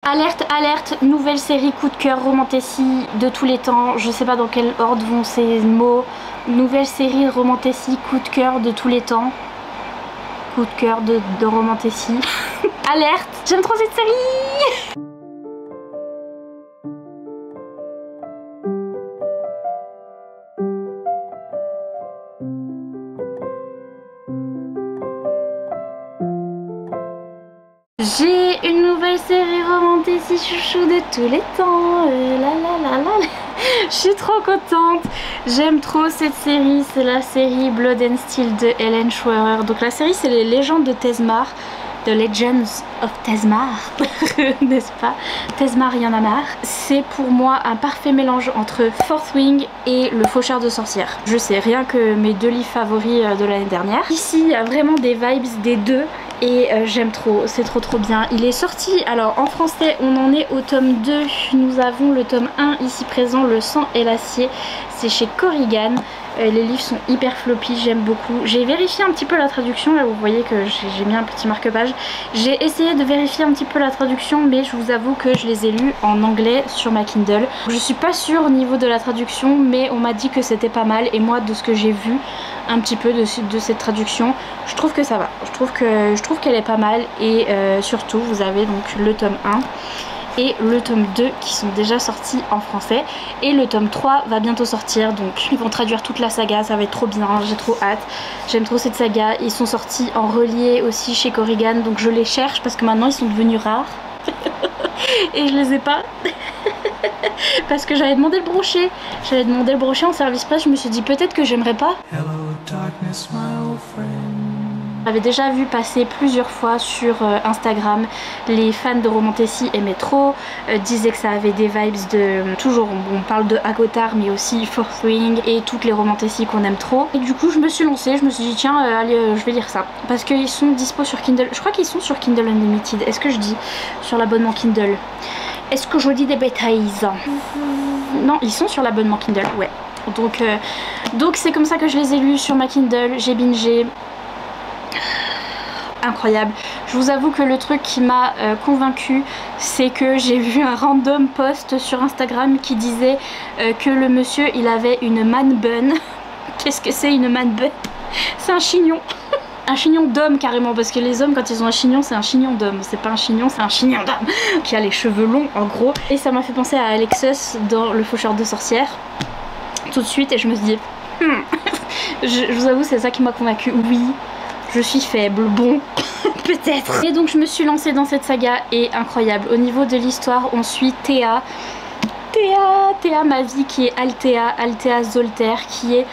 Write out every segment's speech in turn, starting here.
Alerte, alerte, nouvelle série coup de cœur romantécie de tous les temps. Je sais pas dans quel ordre vont ces mots. Nouvelle série romantécie coup de cœur de tous les temps. Coup de cœur de romantécie. Alerte, j'aime trop cette série. J'ai une nouvelle série romantécie chouchou de tous les temps. Je suis trop contente. J'aime trop cette série. C'est la série Blood and Steel de Helen Schwerer. Donc la série, c'est les légendes de Tezmar. The Legends of Tezmar, n'est-ce pas? Tezmar, y en a marre. C'est pour moi un parfait mélange entre Fourth Wing et Le Faucheur de sorcières. Je sais, rien que mes deux livres favoris de l'année dernière. Ici, il y a vraiment des vibes des deux. Et j'aime trop, c'est trop bien. Il est sorti, alors en français on en est au tome 2. Nous avons le tome 1 ici présent, Le sang et l'acier. C'est chez Corrigan. Les livres sont hyper floppy, j'aime beaucoup. J'ai vérifié un petit peu la traduction, là vous voyez que j'ai mis un petit marque-page. J'ai essayé de vérifier un petit peu la traduction, mais je vous avoue que je les ai lus en anglais sur ma Kindle. Je suis pas sûre au niveau de la traduction, mais on m'a dit que c'était pas mal. Et moi, de ce que j'ai vu un petit peu de cette traduction, je trouve que ça va. Je trouve qu'elle est pas mal. Et surtout, vous avez donc le tome 1 et le tome 2 qui sont déjà sortis en français, et le tome 3 va bientôt sortir, donc ils vont traduire toute la saga, ça va être trop bien, j'ai trop hâte. J'aime trop cette saga. Ils sont sortis en relié aussi chez Corrigan, donc je les cherche parce que maintenant ils sont devenus rares et je les ai pas parce que j'avais demandé le brochet en service presse. Je me suis dit peut-être que j'aimerais pas. Hello, darkness, my old friend. J'avais déjà vu passer plusieurs fois sur Instagram, les fans de Romantécie aimaient trop, disaient que ça avait des vibes de... Toujours, on parle de Akotar, mais aussi Fourth Wing et toutes les Romantécies qu'on aime trop. Et du coup je me suis lancée, je me suis dit tiens, allez, je vais lire ça. Parce qu'ils sont dispo sur Kindle, je crois qu'ils sont sur Kindle Unlimited, est-ce que je dis sur l'abonnement Kindle? Est-ce que je dis des bêtises? Non, ils sont sur l'abonnement Kindle, ouais. Donc c'est comme ça que je les ai lus sur ma Kindle, j'ai bingé. Incroyable. Je vous avoue que le truc qui m'a convaincue, c'est que j'ai vu un random post sur Instagram qui disait que le monsieur il avait une man bun. Qu'est-ce que c'est une man bun? C'est un chignon. Un chignon d'homme carrément, parce que les hommes quand ils ont un chignon c'est un chignon d'homme, c'est pas un chignon, c'est un chignon d'homme qui a les cheveux longs en gros. Et ça m'a fait penser à Alexis dans Le Faucheur de sorcières tout de suite, et je me suis dit je vous avoue c'est ça qui m'a convaincue. Oui, je suis faible, bon, peut-être. Et donc je me suis lancée dans cette saga, et incroyable. Au niveau de l'histoire, on suit Théa Mavi, qui est Althea Zolter, qui est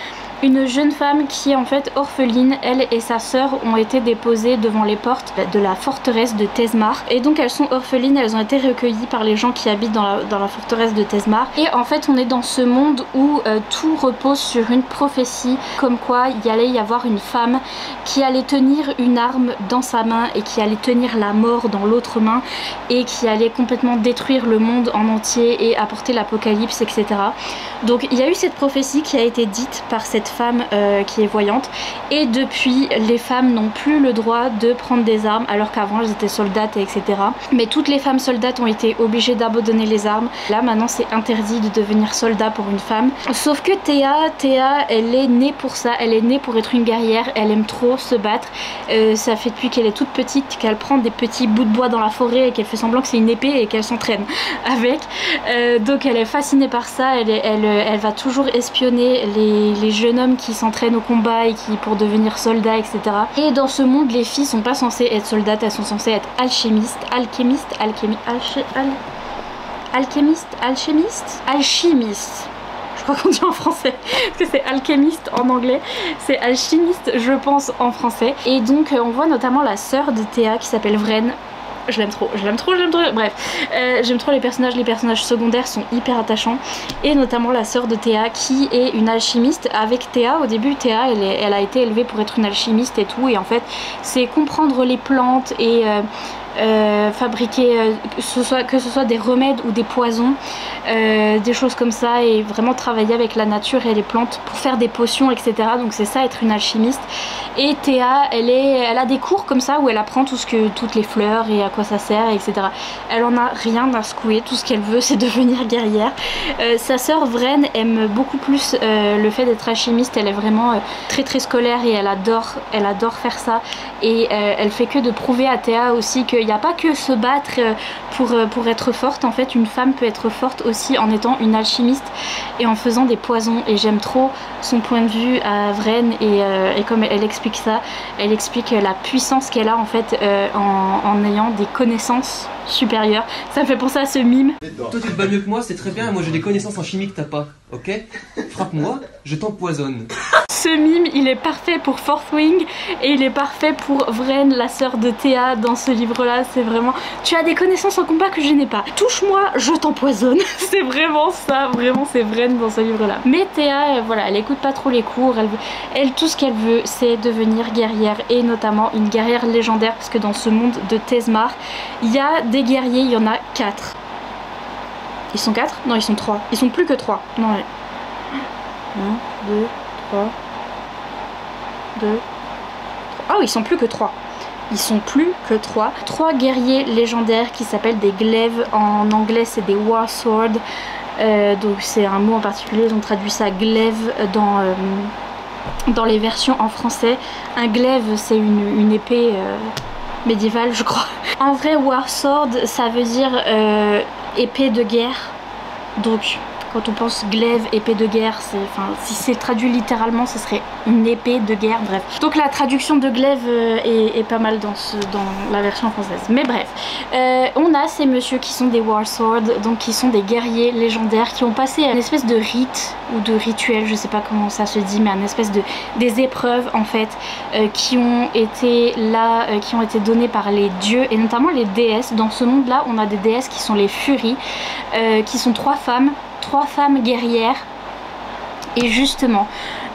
une jeune femme qui est en fait orpheline. Elle et sa sœur ont été déposées devant les portes de la forteresse de Tezmar. Et donc elles sont orphelines, elles ont été recueillies par les gens qui habitent dans la forteresse de Tezmar. Et en fait on est dans ce monde où tout repose sur une prophétie, comme quoi il allait y avoir une femme qui allait tenir une arme dans sa main et qui allait tenir la mort dans l'autre main, et qui allait complètement détruire le monde en entier et apporter l'apocalypse, etc. Donc il y a eu cette prophétie qui a été dite par cette femme qui est voyante, et depuis les femmes n'ont plus le droit de prendre des armes, alors qu'avant elles étaient soldates et etc. Mais toutes les femmes soldates ont été obligées d'abandonner les armes. Là maintenant c'est interdit de devenir soldat pour une femme. Sauf que Théa elle est née pour ça, elle est née pour être une guerrière, elle aime trop se battre. Ça fait depuis qu'elle est toute petite qu'elle prend des petits bouts de bois dans la forêt et qu'elle fait semblant que c'est une épée et qu'elle s'entraîne avec. Donc elle est fascinée par ça, elle va toujours espionner les jeunes hommes qui s'entraînent au combat et qui pour devenir soldats, etc. Et dans ce monde les filles sont pas censées être soldates, elles sont censées être alchimistes. Je crois qu'on dit en français parce que c'est alchimiste en anglais, c'est alchimiste je pense en français. Et donc on voit notamment la sœur de Théa qui s'appelle Vren. Je l'aime trop, bref, j'aime trop les personnages secondaires sont hyper attachants, et notamment la sœur de Théa qui est une alchimiste. Avec Théa, au début Théa elle a été élevée pour être une alchimiste et tout, et en fait c'est comprendre les plantes et fabriquer que ce soit des remèdes ou des poisons, des choses comme ça, et vraiment travailler avec la nature et les plantes pour faire des potions, etc. Donc c'est ça, être une alchimiste. Et Théa, elle a des cours comme ça où elle apprend toutes les fleurs et à quoi ça sert, etc. Elle en a rien à secouer, tout ce qu'elle veut c'est devenir guerrière. Sa sœur Vren aime beaucoup plus le fait d'être alchimiste. Elle est vraiment très très scolaire et elle adore faire ça, et elle fait que de prouver à Théa aussi qu'il n'y a pas que se battre pour être forte. En fait, une femme peut être forte aussi en étant une alchimiste et en faisant des poisons. Et j'aime trop son point de vue à Vren, et comme elle explique ça, elle explique la puissance qu'elle a en fait en ayant des connaissances supérieures. Ça me fait penser à ce mime. Toi tu te bats mieux que moi, c'est très bien, moi j'ai des connaissances en chimie que t'as pas, ok? Frappe-moi, je t'empoisonne. Ce mime, il est parfait pour Fourth Wing et il est parfait pour Vren, la sœur de Théa dans ce livre-là. C'est vraiment, tu as des connaissances en combat que je n'ai pas. Touche-moi, je t'empoisonne. C'est vraiment ça, vraiment c'est Vren dans ce livre-là. Mais Théa, voilà, elle écoute pas trop les cours. Elle tout ce qu'elle veut, c'est devenir guerrière, et notamment une guerrière légendaire, parce que dans ce monde de Tezmar, il y a des guerriers, il y en a 4. Ils sont 4? Non, ils sont 3. Ils sont plus que 3. Non, 1, 2, 3. 2. Ah oui, ils sont plus que 3. Ils sont plus que 3. 3 guerriers légendaires qui s'appellent des glaives. En anglais, c'est des war swords. Donc c'est un mot en particulier, ils ont traduit ça glaive dans les versions en français. Un glaive, c'est une épée médiévale, je crois. En vrai, war sword, ça veut dire épée de guerre. Donc quand on pense glaive, épée de guerre, si c'est traduit littéralement, ce serait une épée de guerre, bref. Donc la traduction de glaive est pas mal dans la version française. Mais bref, on a ces messieurs qui sont des war swords, donc qui sont des guerriers légendaires, qui ont passé une espèce de rite ou de rituel, je sais pas comment ça se dit, mais une espèce des épreuves en fait, qui ont été données par les dieux et notamment les déesses. Dans ce monde-là, on a des déesses qui sont les Furies, qui sont 3 femmes guerrières. Et justement,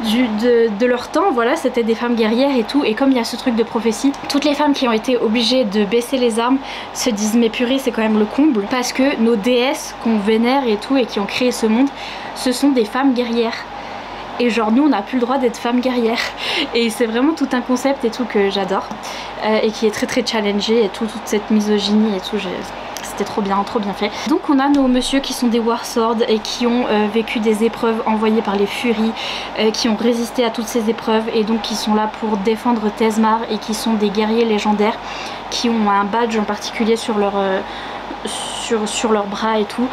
de leur temps, voilà, c'était des femmes guerrières et tout. Et comme il y a ce truc de prophétie, toutes les femmes qui ont été obligées de baisser les armes se disent mais purée, c'est quand même le comble, parce que nos déesses qu'on vénère et tout et qui ont créé ce monde, ce sont des femmes guerrières. Et genre nous on n'a plus le droit d'être femmes guerrières. Et c'est vraiment tout un concept et tout que j'adore, et qui est très très challengé, et toute cette misogynie et tout. C'était trop bien fait. Donc on a nos messieurs qui sont des war swords et qui ont vécu des épreuves envoyées par les Furies, qui ont résisté à toutes ces épreuves et donc qui sont là pour défendre Tezmar, et qui sont des guerriers légendaires qui ont un badge en particulier sur leur bras et tout.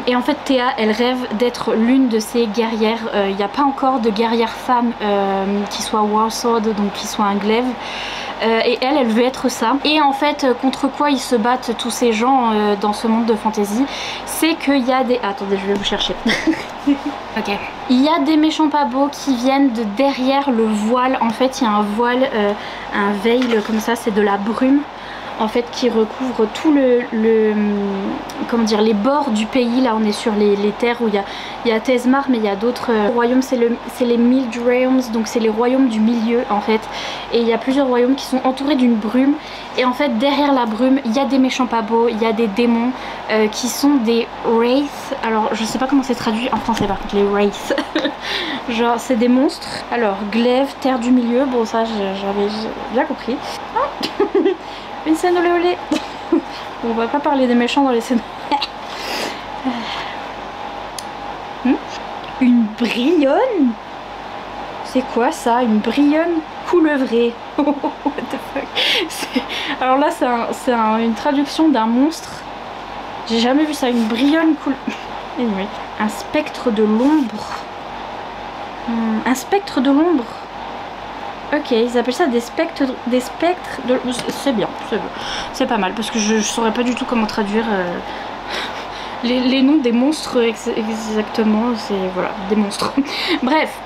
Et en fait Théa, elle rêve d'être l'une de ces guerrières. Il n'y a pas encore de guerrière femme qui soit war sword, donc qui soit un glaive. Et elle veut être ça. Et en fait, contre quoi ils se battent tous ces gens dans ce monde de fantasy, c'est qu'il y a des... Attendez, je vais vous chercher. Ok. Il y a des méchants pas beaux qui viennent de derrière le voile. En fait, il y a un voile, un veil comme ça, c'est de la brume. En fait, qui recouvre tout comment dire, les bords du pays. Là on est sur les terres où il y a Tezmar, mais il y a d'autres royaumes, c'est les Mild Realms, donc c'est les royaumes du milieu en fait. Et il y a plusieurs royaumes qui sont entourés d'une brume, et en fait derrière la brume il y a des méchants pas beaux, il y a des démons qui sont des wraiths. Alors je sais pas comment c'est traduit en français par contre, les wraiths. Genre c'est des monstres. Alors glaive, terre du milieu, bon ça j'avais bien compris. Ah une scène olé olé. On va pas parler des méchants dans les scènes. Une brionne? C'est quoi ça? Une brionne coulevrée? What the fuck? Alors là c'est une traduction d'un monstre. J'ai jamais vu ça, une brionne Anyway. Un spectre de l'ombre. Un spectre de l'ombre. Ok, ils appellent ça des spectres de... C'est bien, c'est pas mal, parce que je saurais pas du tout comment traduire les noms des monstres exactement, c'est... voilà, des monstres. Bref,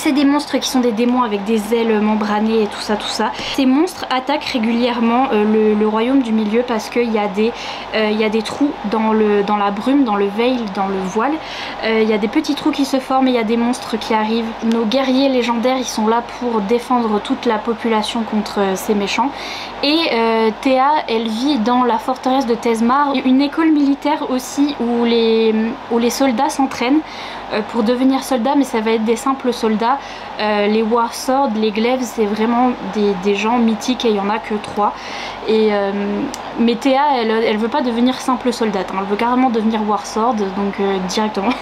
C'est des monstres qui sont des démons avec des ailes membranées et tout ça, tout ça. Ces monstres attaquent régulièrement le royaume du milieu parce qu'il y a des trous dans la brume, dans le veil, dans le voile. Il y a des petits trous qui se forment et il y a des monstres qui arrivent. Nos guerriers légendaires, ils sont là pour défendre toute la population contre ces méchants. Et Théa, elle vit dans la forteresse de Tezmar, une école militaire aussi où les soldats s'entraînent pour devenir soldats, mais ça va être des simples soldats. Les War Swords, les glaives, c'est vraiment des gens mythiques et il n'y en a que 3. Mais Théa, elle veut pas devenir simple soldate, hein. Elle veut carrément devenir War Sword, donc directement.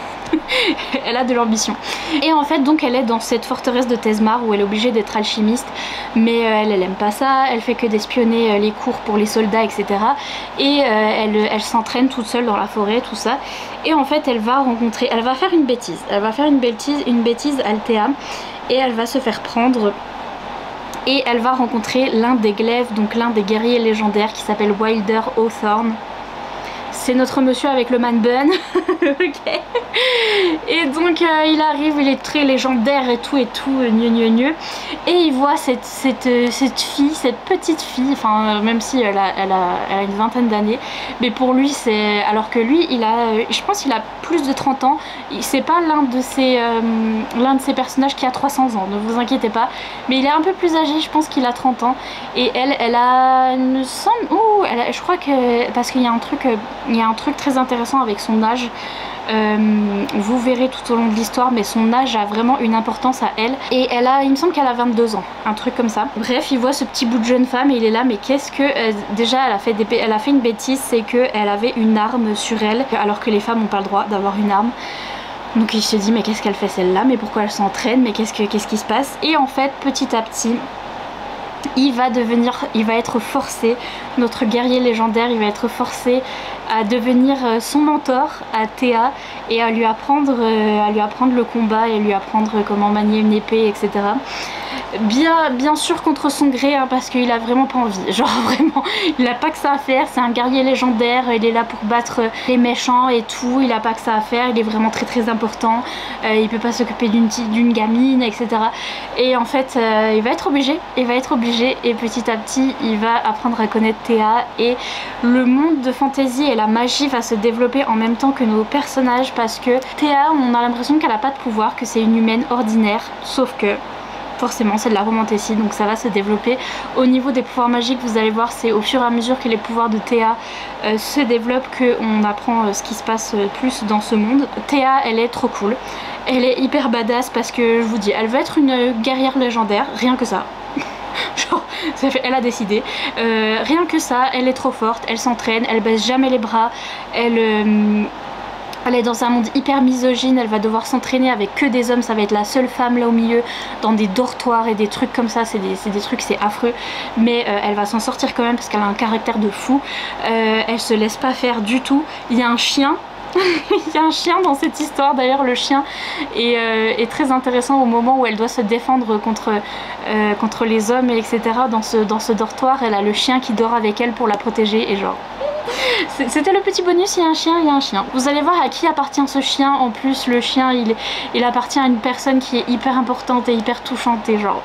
Elle a de l'ambition. Et en fait, donc elle est dans cette forteresse de Tezmar où elle est obligée d'être alchimiste, mais elle aime pas ça, elle fait que d'espionner les cours pour les soldats, etc. Et elle s'entraîne toute seule dans la forêt, tout ça. Et en fait, elle va faire une bêtise. Elle va faire une bêtise Althea, et elle va se faire prendre. Et elle va rencontrer l'un des glaives, donc l'un des guerriers légendaires qui s'appelle Wilder Hawthorne. C'est notre monsieur avec le man bun. Ok. Et donc il arrive, il est très légendaire et tout, gneu. Et il voit cette fille, cette petite fille, enfin même si elle a une vingtaine d'années, mais pour lui c'est... Alors que lui, je pense qu'il a plus de 30 ans, c'est pas l'un de ces personnages qui a 300 ans, ne vous inquiétez pas, mais il est un peu plus âgé, je pense qu'il a 30 ans, et elle a, il me semble, je crois que, parce qu'il y a un truc très intéressant avec son âge. Vous verrez tout au long de l'histoire, mais son âge a vraiment une importance à elle. Et il me semble qu'elle a 22 ans, un truc comme ça. Bref, il voit ce petit bout de jeune femme et il est là, mais qu'est-ce que... déjà, elle a fait une bêtise, c'est qu'elle avait une arme sur elle, alors que les femmes n'ont pas le droit d'avoir une arme. Donc il se dit, mais qu'est-ce qu'elle fait celle-là? Mais pourquoi elle s'entraîne? Mais qu'est-ce qui se passe? Et en fait, petit à petit... il va être forcé, notre guerrier légendaire, il va être forcé à devenir son mentor à Théa et à lui apprendre le combat et à lui apprendre comment manier une épée, etc. Bien sûr contre son gré, hein, parce qu'il a vraiment pas envie, genre vraiment, il a pas que ça à faire, c'est un guerrier légendaire, il est là pour battre les méchants et tout, il a pas que ça à faire, il est vraiment très important, il peut pas s'occuper d'une gamine, etc. Et en fait, il va être obligé, et petit à petit, il va apprendre à connaître Théa, et le monde de fantasy et la magie va se développer en même temps que nos personnages, parce que Théa, on a l'impression qu'elle a pas de pouvoir, que c'est une humaine ordinaire, sauf que forcément c'est de la romantécie, donc ça va se développer. Au niveau des pouvoirs magiques, vous allez voir, c'est au fur et à mesure que les pouvoirs de Théa se développent qu'on apprend ce qui se passe plus dans ce monde. Théa, elle est trop cool, elle est hyper badass, parce que je vous dis, elle veut être une guerrière légendaire, rien que ça. Genre, elle a décidé, rien que ça, elle est trop forte, elle s'entraîne, elle baisse jamais les bras, elle est dans un monde hyper misogyne, elle va devoir s'entraîner avec que des hommes, ça va être la seule femme là au milieu, dans des dortoirs et des trucs comme ça, c'est des trucs, c'est affreux, mais elle va s'en sortir quand même parce qu'elle a un caractère de fou, elle se laisse pas faire du tout. Il y a un chien, il y a un chien dans cette histoire, d'ailleurs le chien est très intéressant au moment où elle doit se défendre contre les hommes, etc. Dans ce dortoir, elle a le chien qui dort avec elle pour la protéger, et genre... C'était le petit bonus, il y a un chien, Vous allez voir à qui appartient ce chien. En plus, le chien, il appartient à une personne qui est hyper importante et hyper touchante, et genre...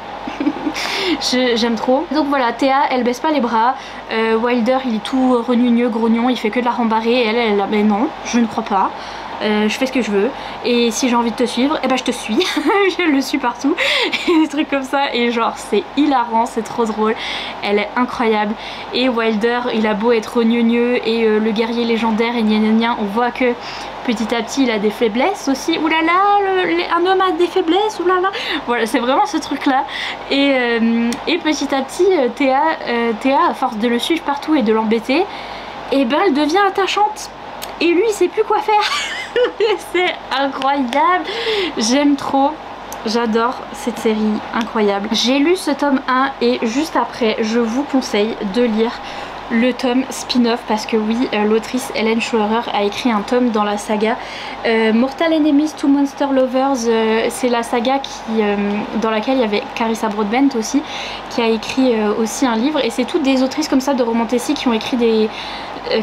J'aime trop. Donc voilà, Théa, elle baisse pas les bras. Wilder, il est tout renugneux, grognon, il fait que de la rembarrer, et elle mais non, je ne crois pas. Je fais ce que je veux, et si j'ai envie de te suivre, et ben je te suis. Je le suis partout, et des trucs comme ça, et genre c'est hilarant, c'est trop drôle, elle est incroyable. Et Wilder, il a beau être gneugneux et le guerrier légendaire et gna gna gna, on voit que petit à petit il a des faiblesses aussi. Oulala, un homme a des faiblesses, oulala. Voilà, c'est vraiment ce truc là. Et petit à petit, Théa, à force de le suivre partout et de l'embêter, et ben elle devient attachante. Et lui il sait plus quoi faire. C'est incroyable, j'aime trop, j'adore cette série, incroyable. J'ai lu ce tome 1 et juste après je vous conseille de lire le tome spin-off, parce que oui, l'autrice Helen Scheurer a écrit un tome dans la saga Mortal Enemies to Monster Lovers. C'est la saga dans laquelle il y avait Carissa Broadbent aussi, qui a écrit aussi un livre, et c'est toutes des autrices comme ça de romantasy qui ont écrit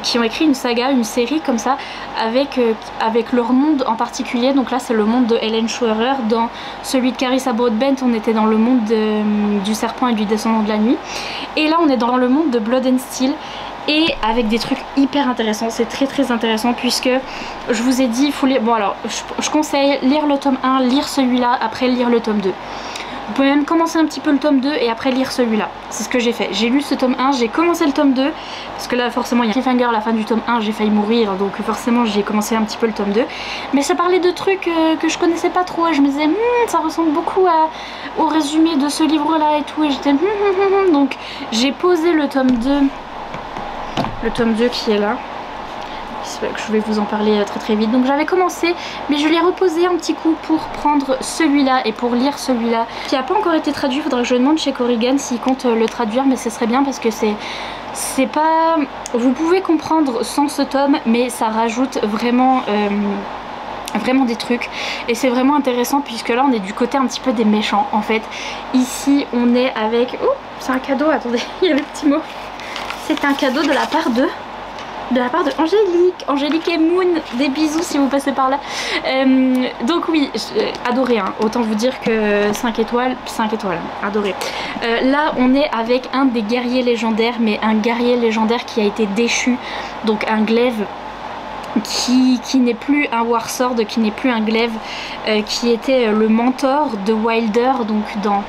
qui ont écrit une saga, une série comme ça, avec leur monde en particulier. Donc là c'est le monde de Helen Schwerer. Dans celui de Carissa Broadbent on était dans le monde du serpent et du descendant de la nuit. Et là on est dans le monde de Blood and Steel. Et avec des trucs hyper intéressants, c'est très intéressant puisque je vous ai dit, il faut lire, bon alors je conseille lire le tome 1, lire celui-là, après lire le tome 2. Vous pouvez même commencer un petit peu le tome 2 et après lire celui-là. C'est ce que j'ai fait. J'ai lu ce tome 1, j'ai commencé le tome 2 parce que là forcément il y a cliffhanger à la fin du tome 1, j'ai failli mourir donc forcément j'ai commencé un petit peu le tome 2. Mais ça parlait de trucs que je connaissais pas trop et je me disais ça ressemble beaucoup au résumé de ce livre là et tout et j'étais donc j'ai posé le tome 2. Le tome 2 qui est là. Je vais vous en parler très vite. Donc j'avais commencé mais je l'ai reposé un petit coup pour prendre celui-là et pour lire celui-là qui n'a pas encore été traduit. Il faudrait que je demande chez Corrigan s'il compte le traduire, mais ce serait bien parce que c'est pas... Vous pouvez comprendre sans ce tome mais ça rajoute vraiment... vraiment des trucs et c'est vraiment intéressant puisque là on est du côté un petit peu des méchants en fait. Ici on est avec... Oh, c'est un cadeau, attendez, il y a le petit mot. C'est un cadeau de la part de Angélique et Moon, des bisous si vous passez par là. Donc oui, adoré hein. Autant vous dire que 5 étoiles, adoré. Là on est avec un des guerriers légendaires, mais un guerrier légendaire qui a été déchu, donc un glaive qui n'est plus un warsword, qui n'est plus un glaive, qui était le mentor de Wilder, donc dans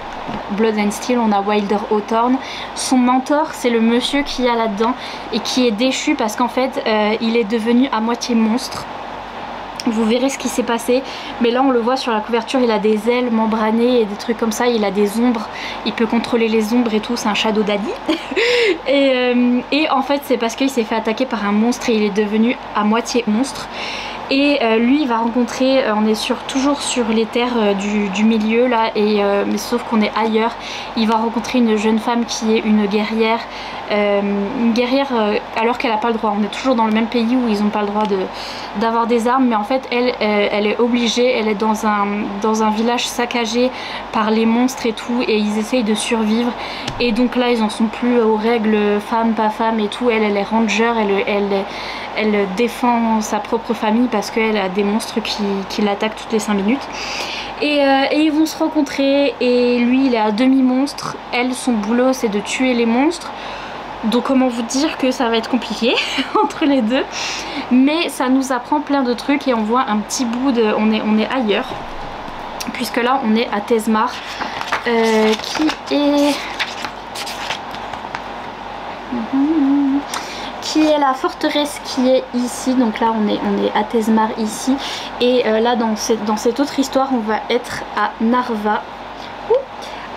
Blood and Steel on a Wilder Hawthorne. Son mentor c'est le monsieur qui y a là-dedans et qui est déchu parce qu'en fait il est devenu à moitié monstre. Vous verrez ce qui s'est passé, mais là on le voit sur la couverture, il a des ailes membranées et des trucs comme ça, il a des ombres, il peut contrôler les ombres et tout, c'est un Shadow Daddy. et en fait c'est parce qu'il s'est fait attaquer par un monstre et il est devenu à moitié monstre. Et lui il va rencontrer, on est toujours sur les terres du milieu là, mais sauf qu'on est ailleurs. Il va rencontrer une jeune femme qui est une guerrière alors qu'elle n'a pas le droit. On est toujours dans le même pays où ils n'ont pas le droit d'avoir des armes, mais en fait elle est obligée, elle est dans un village saccagé par les monstres et tout, et ils essayent de survivre. Et donc là ils en sont plus aux règles femme pas femme et tout. Elle est ranger, elle défend sa propre famille parce qu'elle a des monstres qui l'attaquent toutes les 5 minutes. Et ils vont se rencontrer et lui il est à demi-monstre, elle son boulot c'est de tuer les monstres. Donc comment vous dire que ça va être compliqué entre les deux. Mais ça nous apprend plein de trucs et on voit un petit bout de... On est ailleurs. Puisque là on est à Tezmar. Qui est la forteresse qui est ici. Donc là on est à Tezmar ici. Et là dans cette autre histoire on va être à Narva.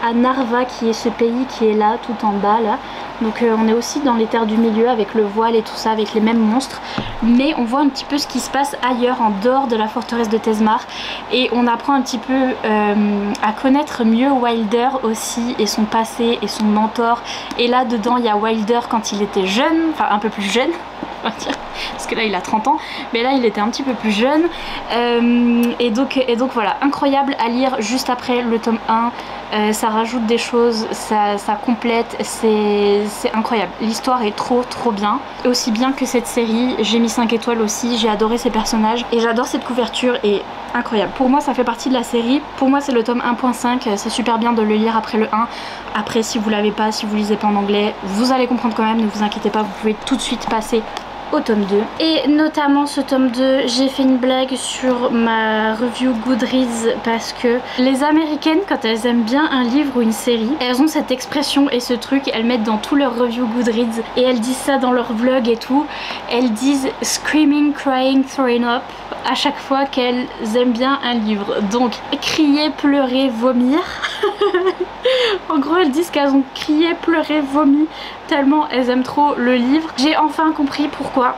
À Narva qui est ce pays qui est là tout en bas là. Donc on est aussi dans les terres du milieu avec le voile et tout ça, avec les mêmes monstres. Mais on voit un petit peu ce qui se passe ailleurs, en dehors de la forteresse de Tezmar. Et on apprend un petit peu à connaître mieux Wilder aussi, et son passé, et son mentor. Et là dedans il y a Wilder quand il était jeune, enfin un peu plus jeune. Parce que là il a 30 ans, mais là il était un petit peu plus jeune. Et donc voilà, incroyable à lire juste après le tome 1. Ça rajoute des choses, ça complète, c'est incroyable. L'histoire est trop bien. Aussi bien que cette série, j'ai mis 5 étoiles aussi, j'ai adoré ces personnages et j'adore cette couverture et incroyable. Pour moi ça fait partie de la série, pour moi c'est le tome 1.5, c'est super bien de le lire après le 1. Après si vous l'avez pas, si vous lisez pas en anglais, vous allez comprendre quand même, ne vous inquiétez pas, vous pouvez tout de suite passer au tome 2. Et notamment ce tome 2, j'ai fait une blague sur ma review Goodreads parce que les américaines, quand elles aiment bien un livre ou une série, elles ont cette expression et ce truc, elles mettent dans tous leurs reviews Goodreads et elles disent ça dans leur vlog et tout. Elles disent screaming, crying, throwing up à chaque fois qu'elles aiment bien un livre. Donc crier, pleurer, vomir. En gros elles disent qu'elles ont crié, pleuré, vomi tellement elles aiment trop le livre. J'ai enfin compris pourquoi.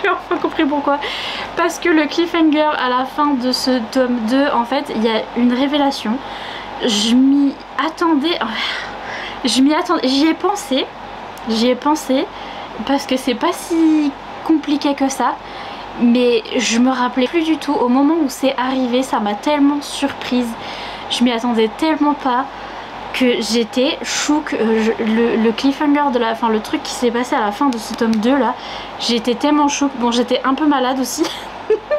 J'ai enfin compris pourquoi. Parce que le cliffhanger à la fin de ce tome 2, en fait il y a une révélation. Je m'y attendais. J'y ai pensé parce que c'est pas si compliqué que ça. Mais je me rappelais plus du tout. Au moment où c'est arrivé, ça m'a tellement surprise. Je m'y attendais tellement pas que j'étais chouk. Le cliffhanger de la fin, le truc qui s'est passé à la fin de ce tome 2 là, j'étais tellement chouk. Bon, j'étais un peu malade aussi.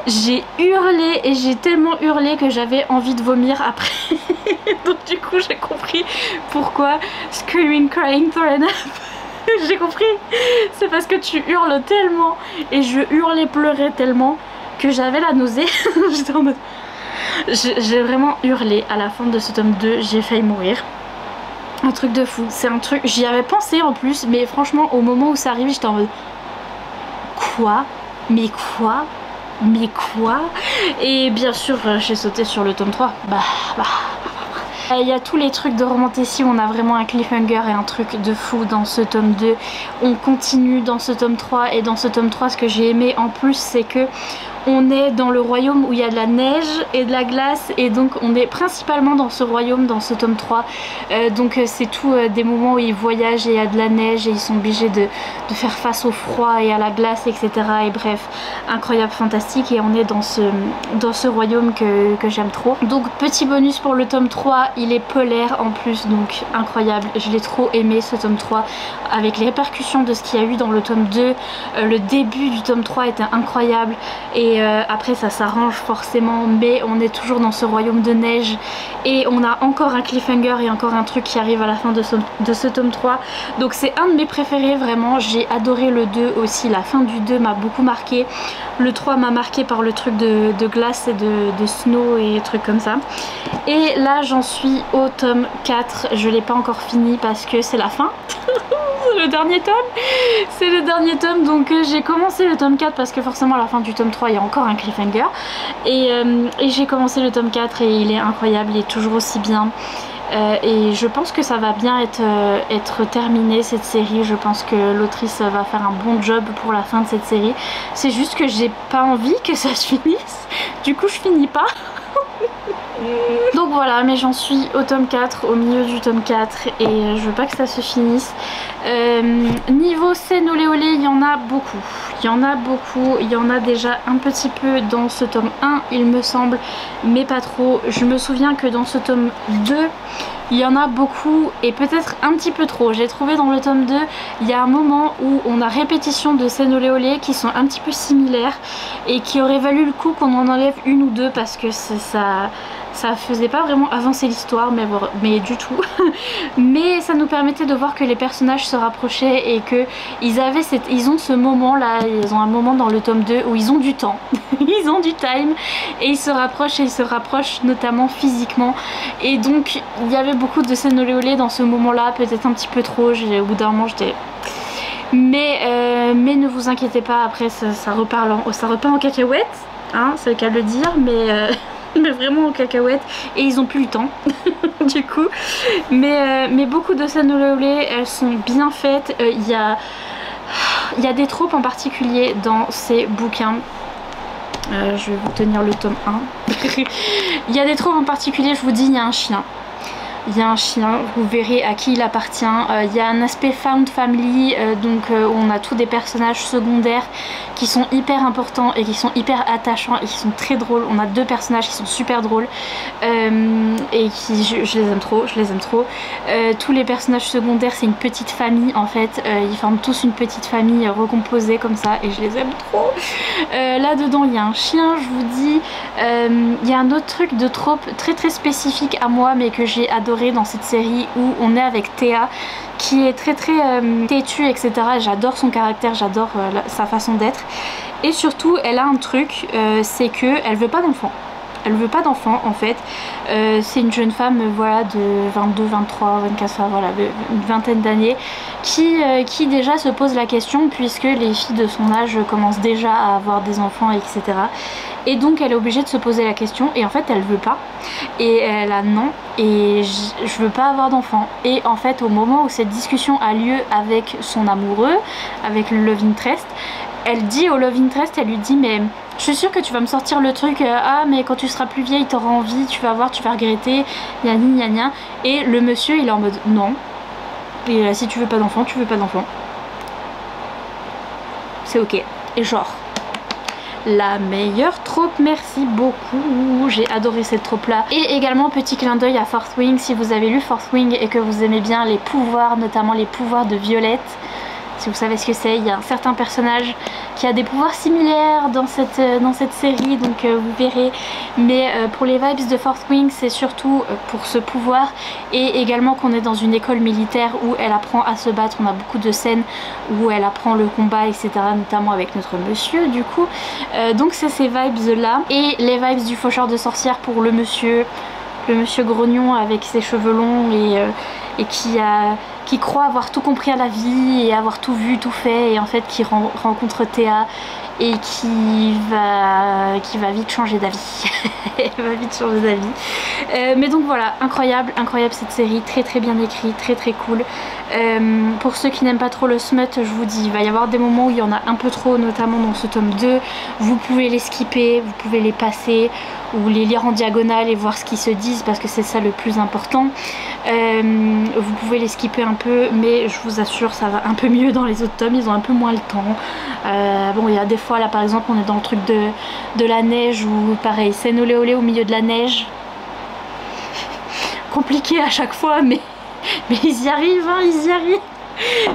J'ai hurlé et j'ai tellement hurlé que j'avais envie de vomir après. Donc du coup j'ai compris pourquoi Screaming Crying for a Nap. J'ai compris, c'est parce que tu hurles tellement et je hurlais, pleurais tellement que j'avais la nausée. J'étais en mode... J'ai vraiment hurlé à la fin de ce tome 2, j'ai failli mourir. Un truc de fou, c'est un truc... J'y avais pensé en plus, mais franchement au moment où ça arrive j'étais en mode... Quoi? Mais quoi? Mais quoi? Et bien sûr j'ai sauté sur le tome 3. Il y a tous les trucs de romantécie où on a vraiment un cliffhanger et un truc de fou dans ce tome 2. On continue dans ce tome 3 et dans ce tome 3 ce que j'ai aimé en plus c'est que on est dans le royaume où il y a de la neige et de la glace et donc on est principalement dans ce royaume dans ce tome 3 donc c'est tout des moments où ils voyagent et il y a de la neige et ils sont obligés de faire face au froid et à la glace etc. Et bref, incroyable, fantastique et on est dans ce royaume que j'aime trop. Donc petit bonus pour le tome 3, il est polaire en plus donc incroyable, je l'ai trop aimé ce tome 3 avec les répercussions de ce qu'il y a eu dans le tome 2. Le début du tome 3 était incroyable et après ça s'arrange forcément mais on est toujours dans ce royaume de neige et on a encore un cliffhanger et encore un truc qui arrive à la fin de ce tome 3 donc c'est un de mes préférés vraiment. J'ai adoré le 2 aussi, la fin du 2 m'a beaucoup marqué, le 3 m'a marqué par le truc de glace et de snow et trucs comme ça et là j'en suis au tome 4, je l'ai pas encore fini parce que c'est la fin. Le dernier tome, c'est le dernier tome donc j'ai commencé le tome 4 parce que forcément à la fin du tome 3 il y a encore un cliffhanger et j'ai commencé le tome 4 et il est incroyable, il est toujours aussi bien et je pense que ça va bien être terminé cette série. Je pense que l'autrice va faire un bon job pour la fin de cette série, c'est juste que j'ai pas envie que ça se finisse, du coup je finis pas. Donc voilà, mais j'en suis au tome 4, au milieu du tome 4 et je veux pas que ça se finisse. Niveau scène olé olé, il y en a beaucoup. Il y en a beaucoup, il y en a déjà un petit peu dans ce tome 1 il me semble, mais pas trop. Je me souviens que dans ce tome 2 il y en a beaucoup et peut-être un petit peu trop. J'ai trouvé dans le tome 2 il y a un moment où on a répétition de scènes olé olé qui sont un petit peu similaires et qui aurait valu le coup qu'on en enlève une ou deux parce que ça faisait pas vraiment avancer l'histoire mais du tout. Mais ça nous permettait de voir que les personnages se rapprochaient et que ils ont ce moment là, ils ont un moment dans le tome 2 où ils ont du temps. Ils ont du time et ils se rapprochent notamment physiquement et donc il y avait beaucoup de scènes olé olé dans ce moment là, peut-être un petit peu trop, au bout d'un moment j'étais... Mais ne vous inquiétez pas, après ça repart en cacahuète, hein, c'est le cas de le dire, mais vraiment en cacahuète et ils ont plus le temps du coup mais beaucoup de scènes olé olé, elles sont bien faites. Il y a des tropes en particulier dans ces bouquins. Je vais vous tenir le tome 1. Il y a des tropes en particulier, je vous dis, il y a un chien. Il y a un chien, vous verrez à qui il appartient. Il y a un aspect found family, donc on a tous des personnages secondaires qui sont hyper importants et qui sont hyper attachants et qui sont très drôles. On a deux personnages qui sont super drôles et qui je les aime trop, tous les personnages secondaires c'est une petite famille en fait, ils forment tous une petite famille recomposée comme ça et je les aime trop. Là dedans il y a un chien, je vous dis. Il y a un autre truc de trope très très spécifique à moi mais que j'ai adoré dans cette série où on est avec Théa qui est très têtue etc. J'adore son caractère, j'adore sa façon d'être et surtout elle a un truc, c'est que elle veut pas d'enfant. Elle veut pas d'enfant en fait, c'est une jeune femme voilà de 22, 23, 24, voilà, une vingtaine d'années qui déjà se pose la question puisque les filles de son âge commencent déjà à avoir des enfants etc. Et donc elle est obligée de se poser la question et en fait elle veut pas et elle a non et je veux pas avoir d'enfant. Et en fait au moment où cette discussion a lieu avec son amoureux, avec le love interest, elle dit au love interest, elle lui dit mais je suis sûre que tu vas me sortir le truc ah mais quand tu seras plus vieille t'auras envie, tu vas voir, tu vas regretter, gna gna gna. Et le monsieur il est en mode non, et si tu veux pas d'enfant, tu veux pas d'enfant, c'est ok. Et genre la meilleure troupe, merci beaucoup, j'ai adoré cette troupe là. Et également petit clin d'œil à Fourth Wing, si vous avez lu Fourth Wing et que vous aimez bien les pouvoirs, notamment les pouvoirs de Violette, si vous savez ce que c'est, il y a un certain personnage qui a des pouvoirs similaires dans cette série, donc vous verrez. Mais pour les vibes de Fourth Wing, c'est surtout pour ce pouvoir, et également qu'on est dans une école militaire où elle apprend à se battre. On a beaucoup de scènes où elle apprend le combat, etc., notamment avec notre monsieur du coup. Donc c'est ces vibes là, et les vibes du faucheur de sorcières pour le monsieur grognon avec ses cheveux longs et qui croit avoir tout compris à la vie et avoir tout vu, tout fait, et en fait qui rencontre Théa et qui va vite changer d'avis. Elle va vite changer d'avis. Mais donc voilà, incroyable cette série, très très bien écrite, très très cool. Pour ceux qui n'aiment pas trop le smut, je vous dis, il va y avoir des moments où il y en a un peu trop, notamment dans ce tome 2. Vous pouvez les skipper, vous pouvez les passer ou les lire en diagonale et voir ce qu'ils se disent, parce que c'est ça le plus important. Vous pouvez les skipper un peu, mais je vous assure ça va un peu mieux dans les autres tomes, ils ont un peu moins le temps. Bon, il y a des fois là par exemple on est dans le truc de la neige, ou pareil scène olé olé au milieu de la neige, compliqué à chaque fois, mais ils y arrivent, hein, ils y arrivent.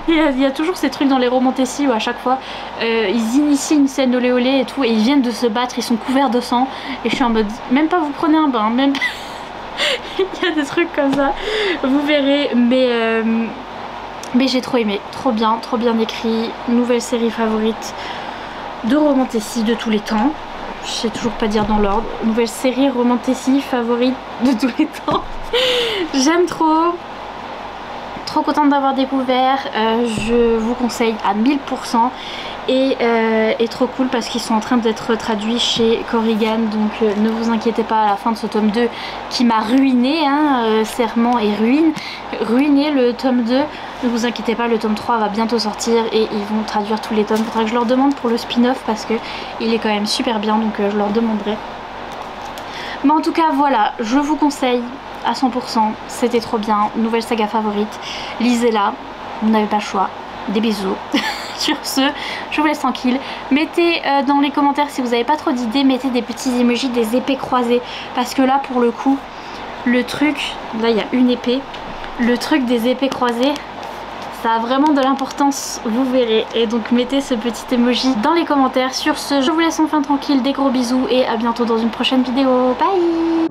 Il y a toujours ces trucs dans les romans Tessie où à chaque fois ils initient une scène olé olé et tout, et ils viennent de se battre, ils sont couverts de sang, et je suis en mode même pas vous prenez un bain, même pas. Il y a des trucs comme ça, vous verrez, mais j'ai trop aimé, trop bien écrit. Nouvelle série favorite de romans Tessie de tous les temps, je sais toujours pas dire dans l'ordre. Nouvelle série romans Tessie favorite de tous les temps. J'aime trop contente d'avoir découvert, je vous conseille à 1000%, et trop cool parce qu'ils sont en train d'être traduits chez Corrigan, donc ne vous inquiétez pas à la fin de ce tome 2 qui m'a ruiné, hein, Serment et ruiné le tome 2, ne vous inquiétez pas, le tome 3 va bientôt sortir et ils vont traduire tous les tomes. Faudra que je leur demande pour le spin-off parce que il est quand même super bien, donc je leur demanderai. Mais en tout cas voilà, je vous conseille à 100%, c'était trop bien, nouvelle saga favorite, lisez-la, vous n'avez pas le choix. Des bisous. Sur ce, je vous laisse tranquille. Mettez dans les commentaires si vous n'avez pas trop d'idées, mettez des petits emojis des épées croisées, parce que là pour le coup le truc, là il y a une épée, le truc des épées croisées, ça a vraiment de l'importance, vous verrez. Et donc mettez ce petit emoji dans les commentaires. Sur ce, je vous laisse enfin tranquille, des gros bisous et à bientôt dans une prochaine vidéo. Bye.